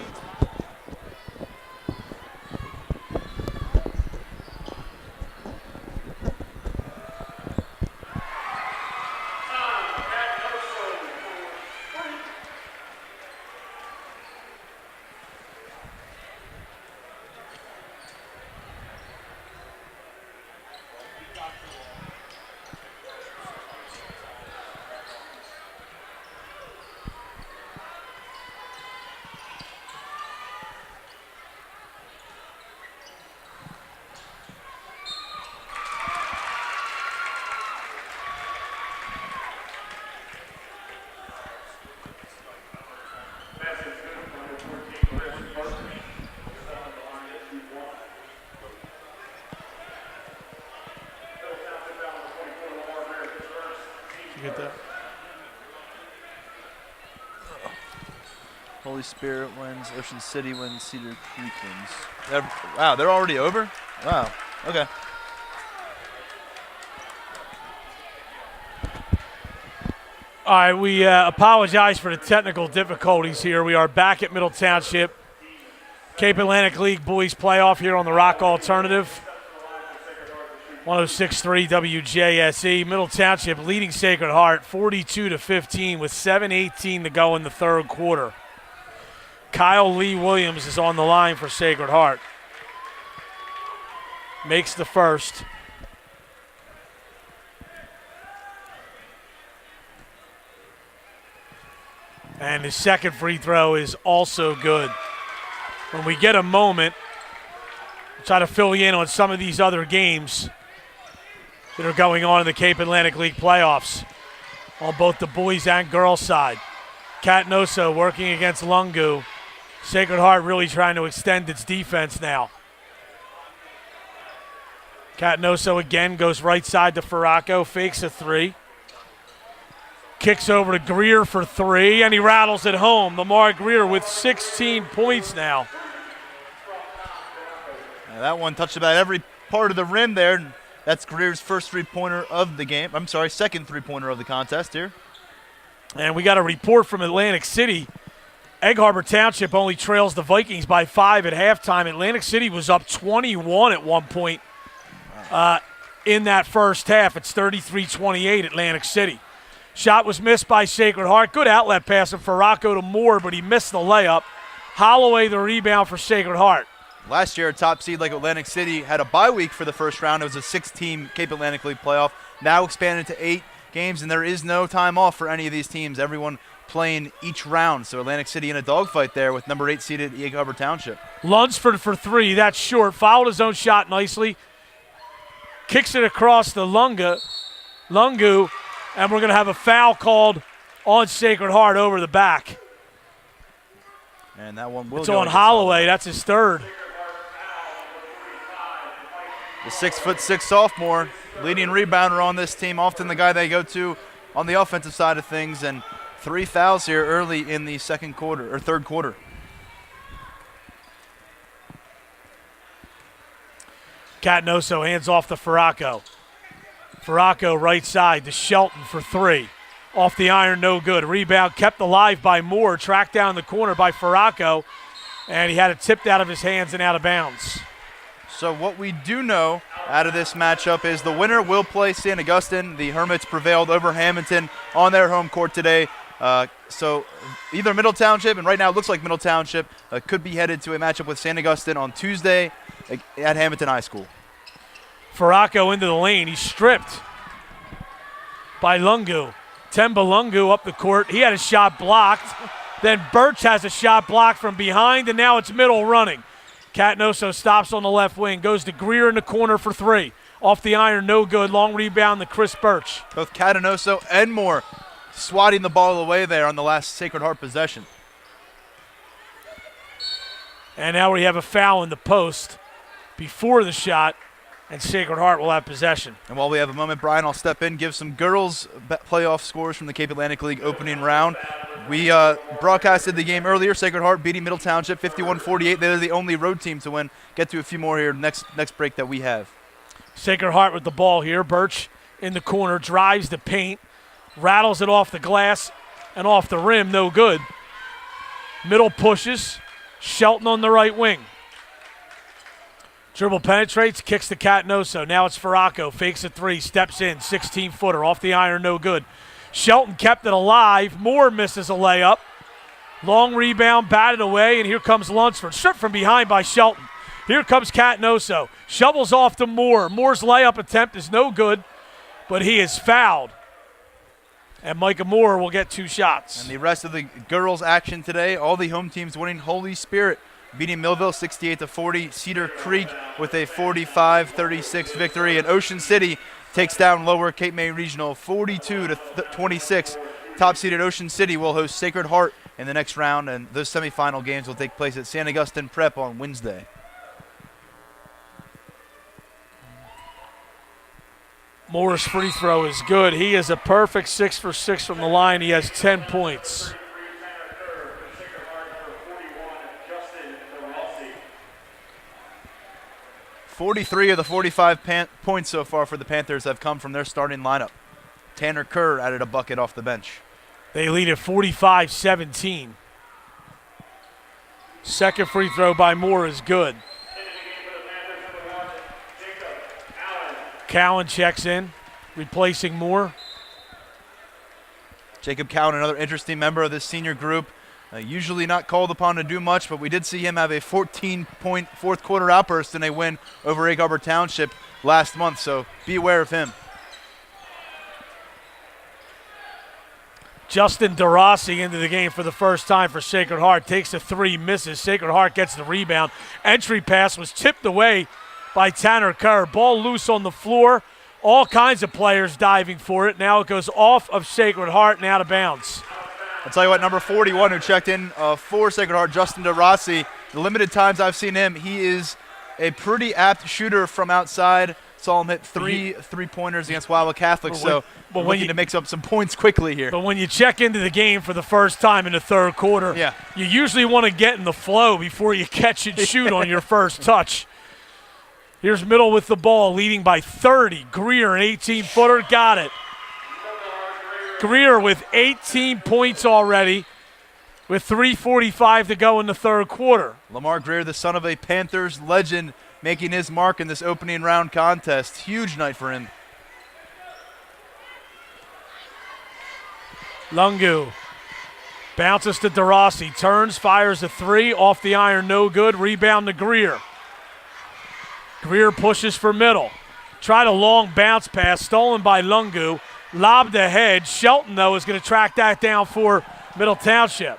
Holy Spirit wins. Ocean City wins. Cedar Creek wins. Wow, they're already over? Wow. Okay. All right, we apologize for the technical difficulties here. We are back at Middle Township. Cape Atlantic League Boys Playoff here on the Rock Alternative. 106.3 WJSE. Middle Township leading Sacred Heart 42-15 with 7:18 to go in the third quarter. Kyle Lee Williams is on the line for Sacred Heart. Makes the first. And his second free throw is also good. When we get a moment, we'll try to fill you in on some of these other games that are going on in the Cape Atlantic League playoffs on both the boys and girls side. Catanoso working against Lungu. Sacred Heart really trying to extend its defense now. Catanoso again goes right side to Faraco, fakes a three. Kicks over to Greer for three, and he rattles it home. Lamar Greer with 16 points now. That one touched about every part of the rim there. That's Greer's first three-pointer of the game. I'm sorry, second three-pointer of the contest here. And we got a report from Atlantic City. Egg Harbor Township only trails the Vikings by 5 at halftime. Atlantic City was up 21 at one point in that first half. It's 33-28 Atlantic City. Shot was missed by Sacred Heart. Good outlet pass from Faraco to Moore, but he missed the layup. Holloway the rebound for Sacred Heart. Last year, a top seed like Atlantic City had a bye week for the first round. It was a 6-team Cape Atlantic League playoff. Now expanded to 8 games, and there is no time off for any of these teams. Everyone playing each round. So Atlantic City in a dogfight there with number 8 seeded Egg Harbor Township. Lunsford for three. That's short. Fouled his own shot nicely. Kicks it across the Lungu, and we're going to have a foul called on Sacred Heart over the back. And that one will It's go on Holloway. That's his third. The 6'6" sophomore, leading rebounder on this team, often the guy they go to on the offensive side of things, and 3 fouls here early in the third quarter. Catanoso hands off to Faraco. Faraco right side to Shelton for three. Off the iron, no good. Rebound kept alive by Moore, tracked down the corner by Faraco, and he had it tipped out of his hands and out of bounds. So what we do know out of this matchup is the winner will play St. Augustine. The Hermits prevailed over Hamilton on their home court today. So either Middle Township, and right now it looks like Middle Township, could be headed to a matchup with St. Augustine on Tuesday at Hamilton High School. Faraco into the lane. He's stripped by Lungu. Temba Lungu up the court. He had a shot blocked. Then Birch has a shot blocked from behind, and now it's middle running. Catanoso stops on the left wing, goes to Greer in the corner for three. Off the iron, no good. Long rebound to Chris Birch. Both Catanoso and Moore swatting the ball away there on the last Sacred Heart possession. And now we have a foul in the post before the shot, and Sacred Heart will have possession. And while we have a moment, Brian, I'll step in, give some girls playoff scores from the Cape Atlantic League opening round. We broadcasted the game earlier. Sacred Heart beating Middle Township 51-48. They're the only road team to win. Get to a few more here next break that we have. Sacred Heart with the ball here. Birch in the corner, drives the paint, rattles it off the glass and off the rim, no good. Middle pushes, Shelton on the right wing. Dribble penetrates, kicks to Catanoso. Now it's Faraco, fakes a three, steps in, 16-footer, off the iron, no good. Shelton kept it alive. Moore misses a layup. Long rebound, batted away, and here comes Lunsford. Stripped from behind by Shelton. Here comes Catanoso. Shovels off to Moore. Moore's layup attempt is no good, but he is fouled. And Micah Moore will get 2 shots. And the rest of the girls' action today, all the home teams winning. Holy Spirit beating Millville 68-40. Cedar Creek with a 45-36 victory. And Ocean City takes down Lower Cape May Regional 42-26. Top-seeded Ocean City will host Sacred Heart in the next round, and those semifinal games will take place at St. Augustine Prep on Wednesday. Moore's free throw is good. He is a perfect 6 for 6 from the line. He has 10 points. 43 of the 45 points so far for the Panthers have come from their starting lineup. Tanner Kerr added a bucket off the bench. They lead at 45-17. Second free throw by Moore is good. Cowan checks in, replacing Moore. Jacob Cowan, another interesting member of this senior group. Usually not called upon to do much, but we did see him have a 14-point fourth quarter outburst in a win over Egg Harbor Township last month, so be aware of him. Justin DeRossi into the game for the first time for Sacred Heart. Takes the three, misses. Sacred Heart gets the rebound. Entry pass was tipped away by Tanner Kerr. Ball loose on the floor. All kinds of players diving for it. Now it goes off of Sacred Heart and out of bounds. I'll tell you what, number 41 who checked in for Sacred Heart, Justin DeRossi, the limited times I've seen him, he is a pretty apt shooter from outside. Saw him hit three-pointers against Wildwood Catholic, so looking to mix up some points quickly here. But when you check into the game for the first time in the third quarter, you usually want to get in the flow before you catch and shoot on your first touch. Here's Middle with the ball, leading by 30. Greer, an 18-footer, got it. Greer with 18 points already with 3:45 to go in the third quarter. Lamar Greer, the son of a Panthers legend, making his mark in this opening round contest. Huge night for him. Lungu bounces to DeRossi, turns, fires a three, off the iron, no good. Rebound to Greer. Greer pushes for Middle. Tried a long bounce pass, stolen by Lungu. Lobbed ahead. Shelton, though, is going to track that down for Middle Township.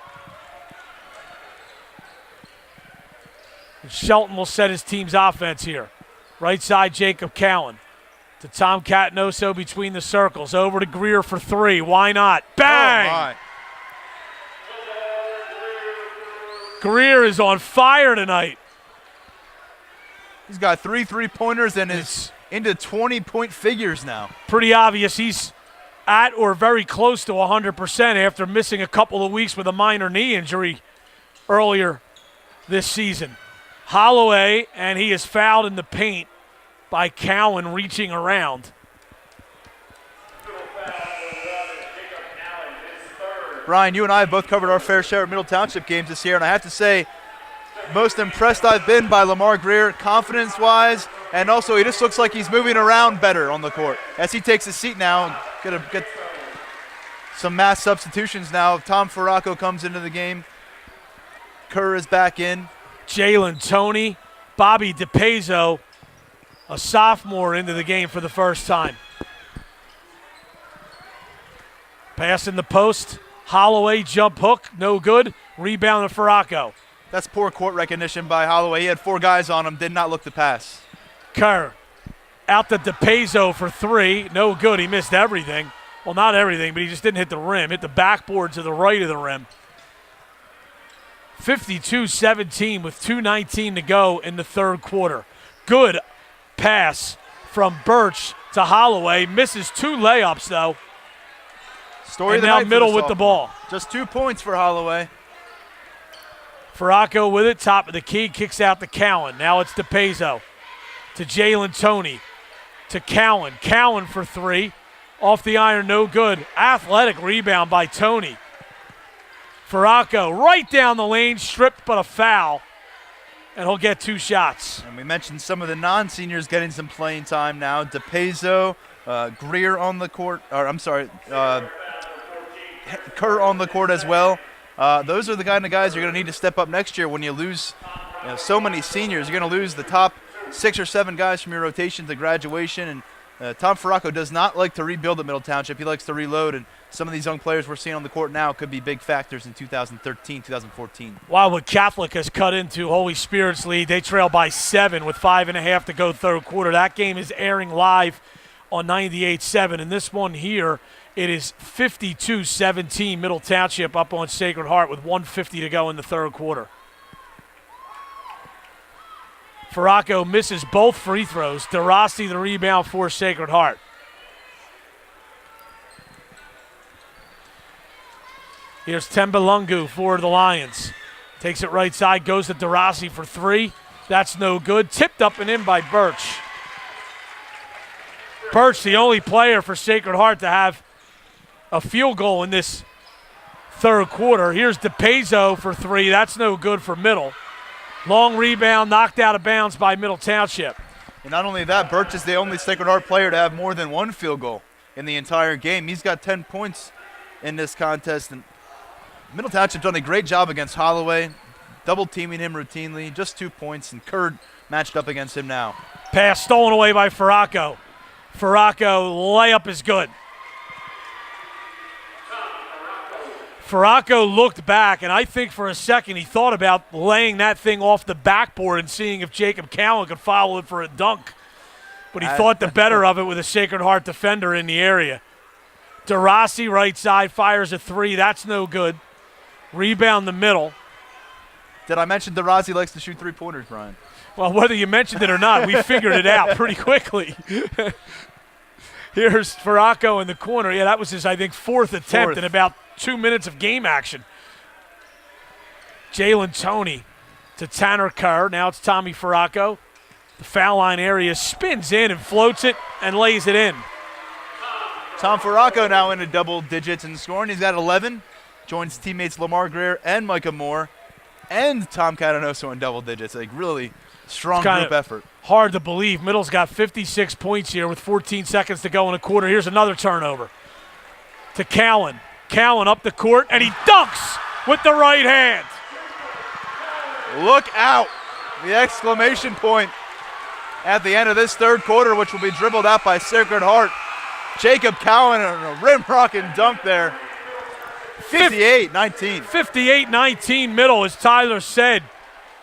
Shelton will set his team's offense here. Right side, Jacob Cowan. To Tom Catanoso between the circles. Over to Greer for three. Why not? Bang! Greer is on fire tonight. He's got three three-pointers and is into 20-point figures now. Pretty obvious he's at or very close to 100% after missing a couple of weeks with a minor knee injury earlier this season. Holloway, and he is fouled in the paint by Cowan reaching around. Brian, you and I have both covered our fair share of Middle Township games this year, and I have to say, most impressed I've been by Lamar Greer, confidence-wise, and also he just looks like he's moving around better on the court. As he takes his seat now, gonna get some mass substitutions now. Tom Ferraco comes into the game. Kerr is back in. Jalen Toney, Bobby DePazo, a sophomore, into the game for the first time. Pass in the post. Holloway, jump hook, no good. Rebound to Ferraco. That's poor court recognition by Holloway. He had four guys on him, did not look to pass. Kerr out to DePazo for three. No good. He missed everything. Well, not everything, but he just didn't hit the rim. Hit the backboard to the right of the rim. 52-17 with 2:19 to go in the third quarter. Good pass from Birch to Holloway. Misses two layups, though. Story and of the now night Middle for the with the ball. Just 2 points for Holloway. Ferraco with it, top of the key, kicks out to Cowan. Now it's DePazo to Jalen Toney to Cowan. Cowan for three. Off the iron, no good. Athletic rebound by Toney. Ferraco right down the lane, stripped but a foul. And he'll get two shots. And we mentioned some of the non-seniors getting some playing time now. DePazo, Greer on the court, Kerr on the court as well. Those are the kind of guys you're going to need to step up next year when you lose so many seniors. You're going to lose the top 6 or 7 guys from your rotation to graduation. And Tom Ferraco does not like to rebuild at Middle Township. He likes to reload. And some of these young players we're seeing on the court now could be big factors in 2013, 2014. Wildwood Catholic has cut into Holy Spirit's lead. They trail by 7 with 5.5 to go third quarter. That game is airing live on 98.7. And this one here, it is 52-17, Middle Township up on Sacred Heart with 1:50 to go in the third quarter. Ferraco misses both free throws. DeRossi the rebound for Sacred Heart. Here's Temba Lungu for the Lions. Takes it right side, goes to DeRossi for three. That's no good. Tipped up and in by Birch. Birch, the only player for Sacred Heart to have a field goal in this third quarter. Here's DePazo for three. That's no good for Middle. Long rebound, knocked out of bounds by Middle Township. And not only that, Birch is the only Sacred Heart player to have more than one field goal in the entire game. He's got 10 points in this contest. And Middle Township done a great job against Holloway, double teaming him routinely, just 2 points, and Kurd matched up against him now. Pass stolen away by Farraco. Farraco, layup is good. Farraco looked back, and I think for a second he thought about laying that thing off the backboard and seeing if Jacob Cowan could follow it for a dunk. But he thought the better of it with a Sacred Heart defender in the area. DeRossi, right side, fires a three. That's no good. Rebound the middle. Did I mention DeRossi likes to shoot three-pointers, Brian? Well, whether you mentioned it or not, we figured it out pretty quickly. Here's Farraco in the corner. Yeah, that was his, I think, fourth attempt in about 2 minutes of game action. Jalen Toney to Tanner Kerr. Now it's Tommy Farraco. The foul line area, spins in and floats it and lays it in. Tom Farraco now into double digits in scoring. He's got 11. Joins teammates Lamar Greer and Micah Moore and Tom Catanoso in double digits. Like really strong group effort. Hard to believe. Middle's got 56 points here with 14 seconds to go in a quarter. Here's another turnover to Cowan. Cowan up the court, and he dunks with the right hand. Look out. The exclamation point at the end of this third quarter, which will be dribbled out by Sacred Heart. Jacob Cowan on a rim-rocking dunk there. 58-19. 58-19 Middle, as Tyler said.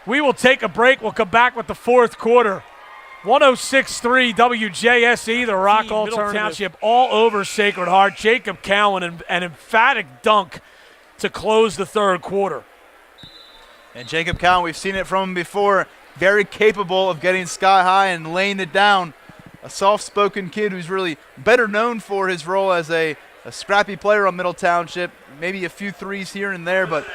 We will take a break. We'll come back with the fourth quarter. 106.3 WJSE, the Rock Alternative. Township all over Sacred Heart. Jacob Cowan, an emphatic dunk to close the third quarter. And Jacob Cowan, we've seen it from him before, very capable of getting sky high and laying it down. A soft-spoken kid who's really better known for his role as a scrappy player on Middle Township, maybe a few threes here and there, but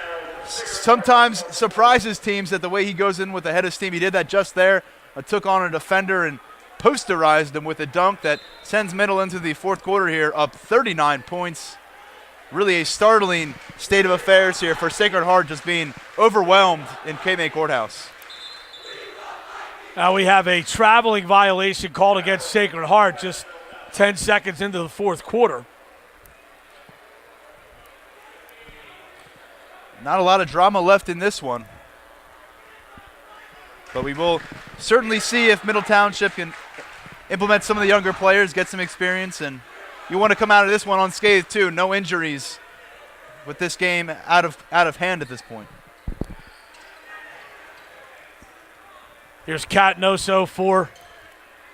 sometimes surprises teams that the way he goes in with the head of steam. He did that just there, took on a defender and posterized him with a dunk that sends Middle into the fourth quarter here, up 39 points. Really a startling state of affairs here for Sacred Heart, just being overwhelmed in K-May Courthouse. Now we have a traveling violation called against Sacred Heart just 10 seconds into the fourth quarter. Not a lot of drama left in this one. But we will certainly see if Middle Township can implement some of the younger players, get some experience, and you want to come out of this one unscathed too. No injuries with this game out of hand at this point. Here's Catanoso for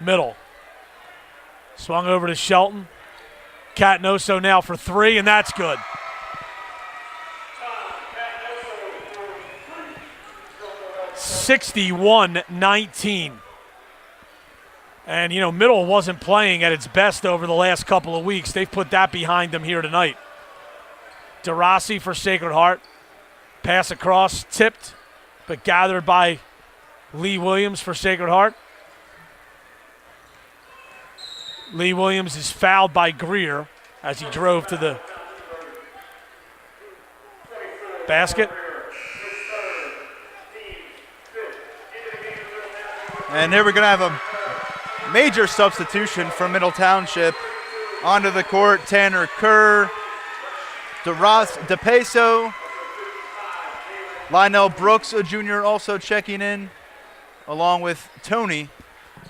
Middle. Swung over to Shelton. Catanoso now for three, and that's good. (61-19). And, you know, Middle wasn't playing at its best over the last couple of weeks. They've put that behind them here tonight. DeRossi for Sacred Heart. Pass across, tipped, but gathered by Lee Williams for Sacred Heart. Lee Williams is fouled by Greer as he drove to the basket. And here we're going to have a major substitution from Middle Township. Onto the court, Tanner Kerr, DePaso, Lionel Brooks, a junior, also checking in, along with Toney,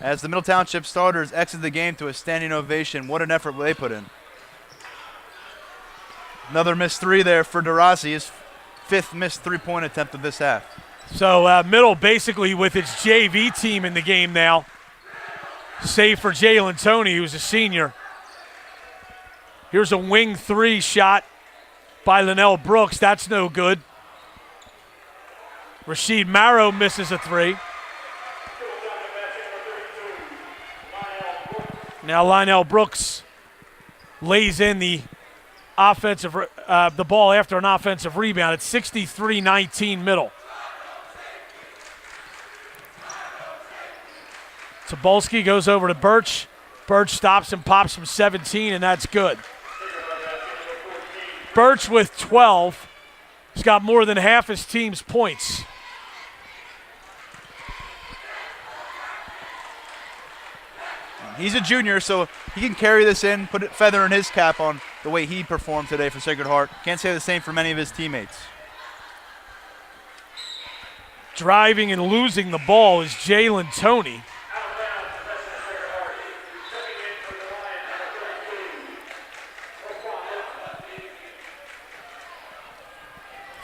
as the Middle Township starters exit the game to a standing ovation. What an effort they put in. Another missed three there for DeRossi, his fifth missed three-point attempt of this half. So Middle basically with its JV team in the game now, save for Jalen Toney, who's a senior. Here's a wing three shot by Linnell Brooks. That's no good. Rashid Marrow misses a three. Now Lionel Brooks lays in the ball after an offensive rebound. It's 63-19 Middle. Tobolski goes over to Birch. Birch stops and pops from 17, and that's good. Birch with 12. He's got more than half his team's points. He's a junior, so he can carry this in, put a feather in his cap on the way he performed today for Sacred Heart. Can't say the same for many of his teammates. Driving and losing the ball is Jalen Toney.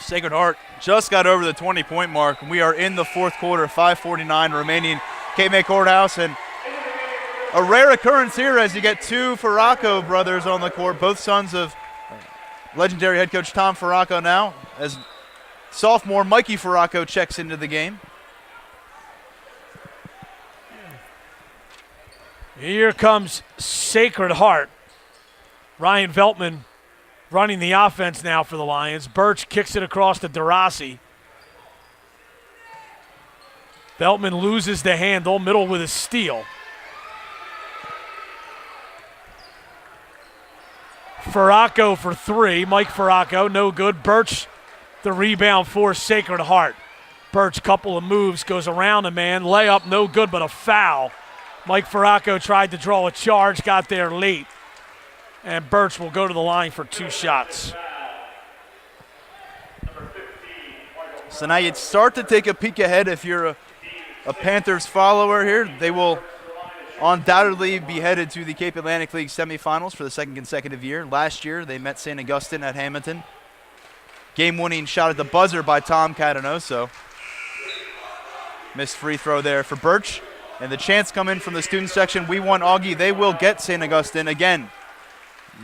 Sacred Heart just got over the 20-point mark, and we are in the fourth quarter, 5:49 remaining. Cape May Courthouse, and a rare occurrence here as you get two Farraco brothers on the court, both sons of legendary head coach Tom Farraco now, as sophomore Mikey Farraco checks into the game. Here comes Sacred Heart. Ryan Veltman running the offense now for the Lions. Birch kicks it across to DeRossi. Veltman loses the handle, middle with a steal. Farraco for three. Mike Farraco, no good. Birch, the rebound for Sacred Heart. Birch, couple of moves, goes around a man. Layup, no good, but a foul. Mike Farraco tried to draw a charge, got there late. And Birch will go to the line for two shots. So now you'd start to take a peek ahead if you're a Panthers follower here. They will undoubtedly be headed to the Cape Atlantic League semifinals for the second consecutive year. Last year, they met St. Augustine at Hamilton. Game-winning shot at the buzzer by Tom Catanoso. Missed free throw there for Birch. And the chance come in from the student section. We want Augie. They will get St. Augustine again.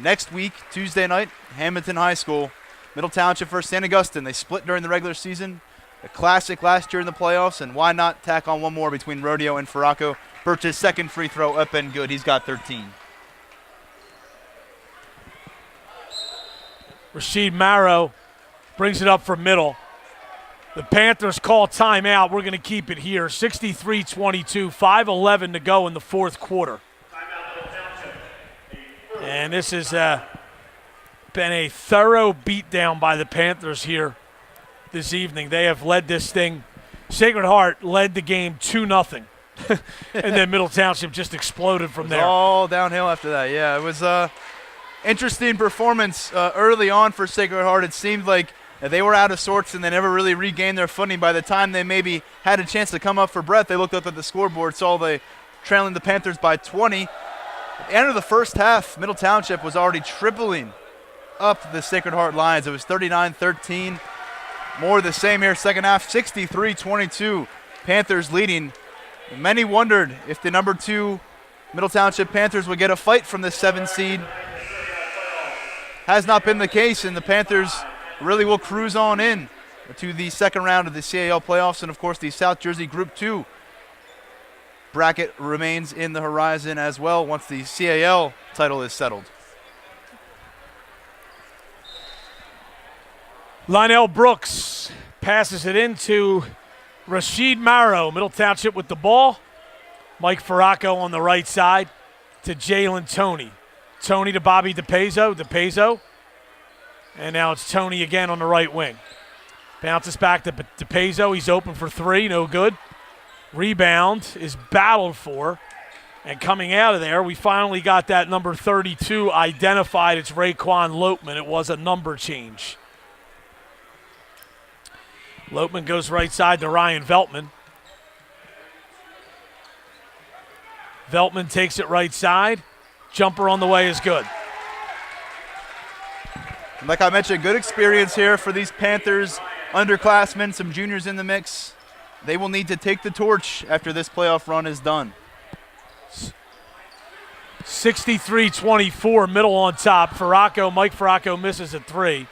Next week, Tuesday night, Hamilton High School, Middle Township versus St. Augustine. They split during the regular season. A classic last year in the playoffs, and why not tack on one more between Rodeo and Farraco. Birch's second free throw up and good. He's got 13. Rasheed Marrow brings it up for middle. The Panthers call timeout. We're going to keep it here. 63-22, 5:11 to go in the fourth quarter. And this has been a thorough beatdown by the Panthers here this evening. They have led this thing. Sacred Heart led the game 2-0. And then Middle Township just exploded from there. All downhill after that. Yeah, it was an interesting performance early on for Sacred Heart. It seemed like they were out of sorts and they never really regained their footing. By the time they maybe had a chance to come up for breath, they looked up at the scoreboard, saw they trailing the Panthers by 20. At the end of the first half, Middle Township was already tripling up the Sacred Heart Lions. It was 39-13. More of the same here. Second half, 63-22. Panthers leading. Many wondered if the number 2 Middle Township Panthers would get a fight from the 7 seed. Has not been the case, and the Panthers really will cruise on in to the second round of the CAL playoffs, and of course the South Jersey Group 2 bracket remains in the horizon as well once the CAL title is settled. Lionel Brooks passes it into Rasheed Marrow. Middle Township with the ball. Mike Farraco on the right side to Jalen Toney. Toney to Bobby DePazo. DePazo. And now it's Toney again on the right wing. Bounces back to DePazo. He's open for three. No good. Rebound is battled for. And coming out of there, we finally got that number 32 identified. It's Raekwon Lopeman. It was a number change. Lopeman goes right side to Ryan Veltman. Veltman takes it right side. Jumper on the way is good. Like I mentioned, good experience here for these Panthers underclassmen, some juniors in the mix. They will need to take the torch after this playoff run is done. 63-24, middle on top. Mike Farraco misses a three.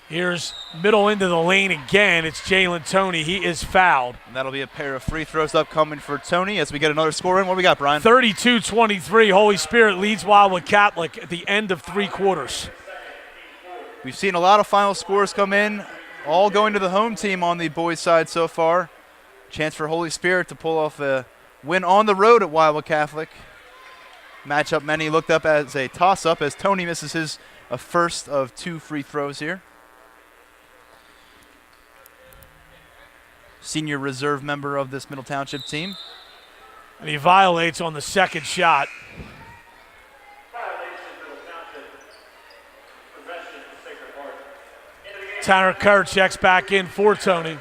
Here's middle into the lane again. It's Jalen Toney. He is fouled. And that'll be a pair of free throws upcoming for Toney as we get another score in. What do we got, Brian? 32-23. Holy Spirit leads Wildwood Catholic at the end of three quarters. We've seen a lot of final scores come in all going to the home team on the boys' side so far. Chance for Holy Spirit to pull off a win on the road at Wildwood Catholic. Matchup many looked up as a toss-up as Tony misses his first of 2 free throws here. Senior reserve member of this Middle Township team. And he violates on the second shot. Tanner Kerr checks back in for Tony.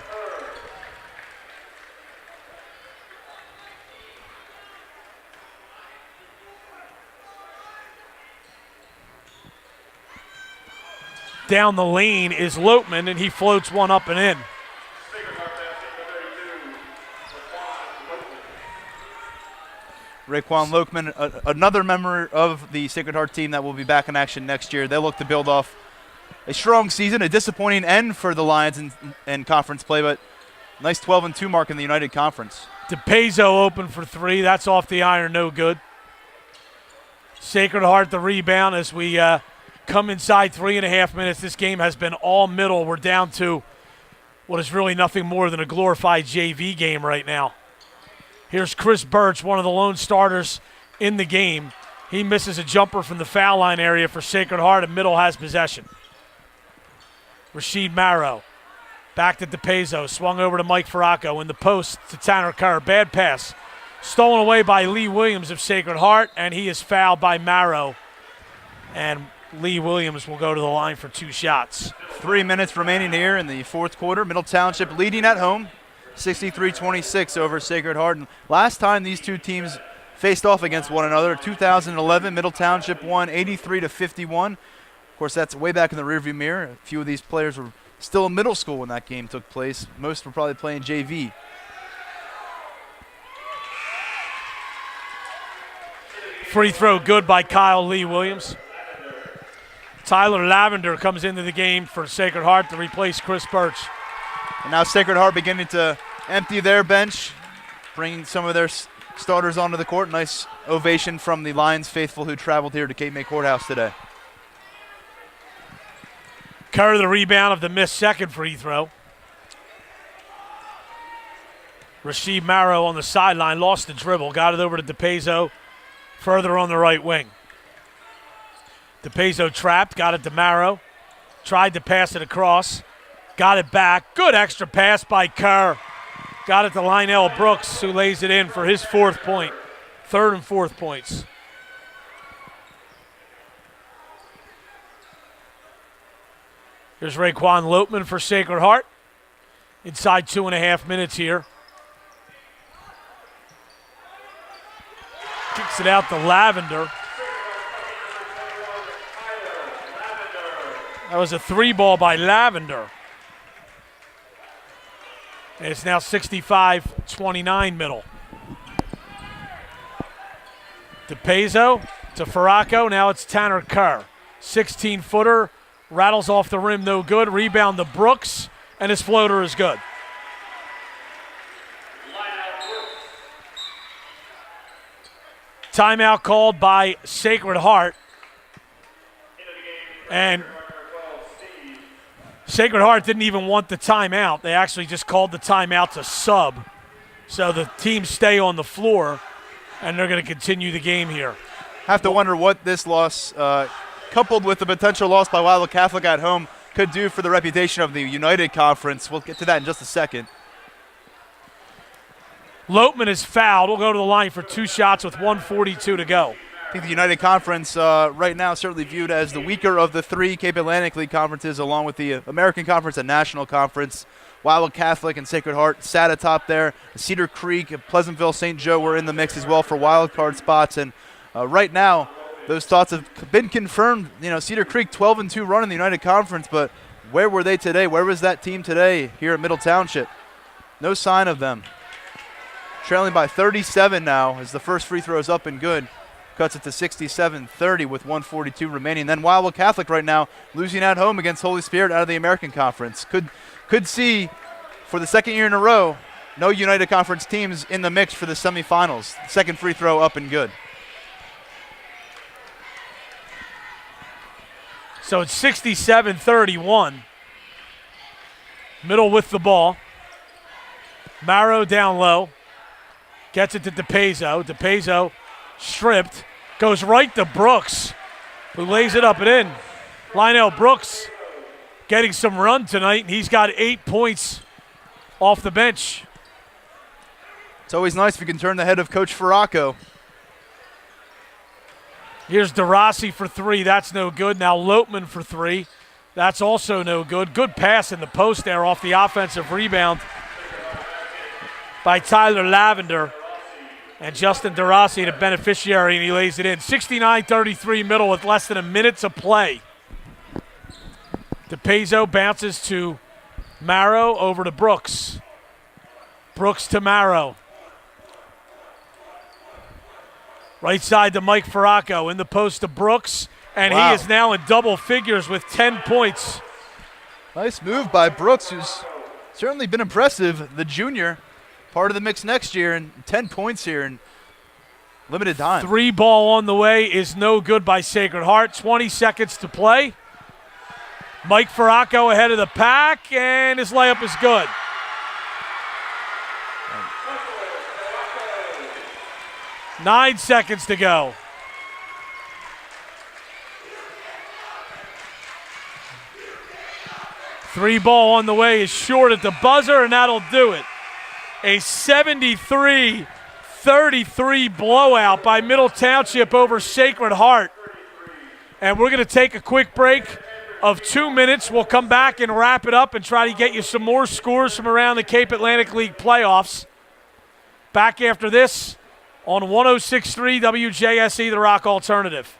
Down the lane is Lopman, and he floats one up and in. Raekwon Lokman, another member of the Sacred Heart team that will be back in action next year. They look to build off a strong season, a disappointing end for the Lions in conference play, but nice 12-2 mark in the United Conference. DePazo open for 3. That's off the iron, no good. Sacred Heart the rebound as we come inside 3.5 minutes. This game has been all middle. We're down to what is really nothing more than a glorified JV game right now. Here's Chris Birch, one of the lone starters in the game. He misses a jumper from the foul line area for Sacred Heart, and middle has possession. Rasheed Marrow back to DePazo, swung over to Mike Farraco in the post to Tanner Kerr. Bad pass. Stolen away by Lee Williams of Sacred Heart, and he is fouled by Marrow. And Lee Williams will go to the line for 2 shots. 3 minutes remaining here in the fourth quarter. Middle Township leading at home, 63-26 over Sacred Heart. And last time these two teams faced off against one another, 2011, Middle Township won 83-51. Of course, that's way back in the rearview mirror. A few of these players were still in middle school when that game took place. Most were probably playing JV. Free throw good by Kyle Lee Williams. Tyler Lavender comes into the game for Sacred Heart to replace Chris Birch. And now Sacred Heart beginning to empty their bench, bringing some of their starters onto the court. Nice ovation from the Lions faithful who traveled here to Cape May Courthouse today. Kerr the rebound of the missed second free throw. Rasheed Marrow on the sideline, lost the dribble, got it over to DePazo, further on the right wing. DePazo trapped, got it to Marrow, tried to pass it across, got it back. Good extra pass by Kerr. Got it to Lionel Brooks, who lays it in for his 4th point. 3rd and 4th points. Here's Raekwon Lopman for Sacred Heart. Inside 2.5 minutes here. Kicks it out to Lavender. That was a 3-ball by Lavender. And it's now 65-29 middle. DePazo to Farraco. Now it's Tanner Kerr. 16-footer. Rattles off the rim, no good. Rebound to Brooks, and his floater is good. Timeout called by Sacred Heart. And Sacred Heart didn't even want the timeout. They actually just called the timeout to sub. So the teams stay on the floor, and they're going to continue the game here. Have to wonder what this loss, coupled with the potential loss by Wildwood Catholic at home, could do for the reputation of the United Conference. We'll get to that in just a second. Lopman is fouled. We'll go to the line for 2 shots with 1:42 to go. I think the United Conference right now certainly viewed as the weaker of the 3 Cape Atlantic League conferences, along with the American Conference and National Conference. Wildwood Catholic and Sacred Heart sat atop there. Cedar Creek, Pleasantville, St. Joe were in the mix as well for wild card spots. And right now, those thoughts have been confirmed. You know, Cedar Creek 12-2 run in the United Conference, but where were they today? Where was that team today here at Middle Township? No sign of them. Trailing by 37 now as the first free throw is up and good. Cuts it to 67-30 with 1:42 remaining. Then Wildwood Catholic right now losing at home against Holy Spirit out of the American Conference. Could see for the second year in a row no United Conference teams in the mix for the semifinals. Second free throw up and good. So it's 67-31. Middle with the ball. Marrow down low. Gets it to DePazo. DePazo stripped. Goes right to Brooks, who lays it up and in. Lionel Brooks getting some run tonight, and he's got 8 points off the bench. It's always nice if you can turn the head of Coach Farraco. Here's DeRossi for three. That's no good. Now Lopeman for three. That's also no good. Good pass in the post there off the offensive rebound by Tyler Lavender. And Justin DeRossi, the beneficiary, and he lays it in. 69-33 middle with less than a minute to play. DePazo bounces to Marrow, over to Brooks. Brooks to Marrow. Right side to Mike Farraco, in the post to Brooks, and Wow. he is now in double figures with 10 points. Nice move by Brooks, who's certainly been impressive. The junior, part of the mix next year, and 10 points here in limited time. 3 ball on the way is no good by Sacred Heart. 20 seconds to play. Mike Farraco ahead of the pack, and his layup is good. Nine seconds to go. Three ball on the way is short at the buzzer, and that'll do it. A 73-33 blowout by Middle Township over Sacred Heart. And we're going to take a quick break of 2 minutes. We'll come back and wrap it up and try to get you some more scores from around the Cape Atlantic League playoffs. Back after this on 106.3 WJSE, The Rock Alternative.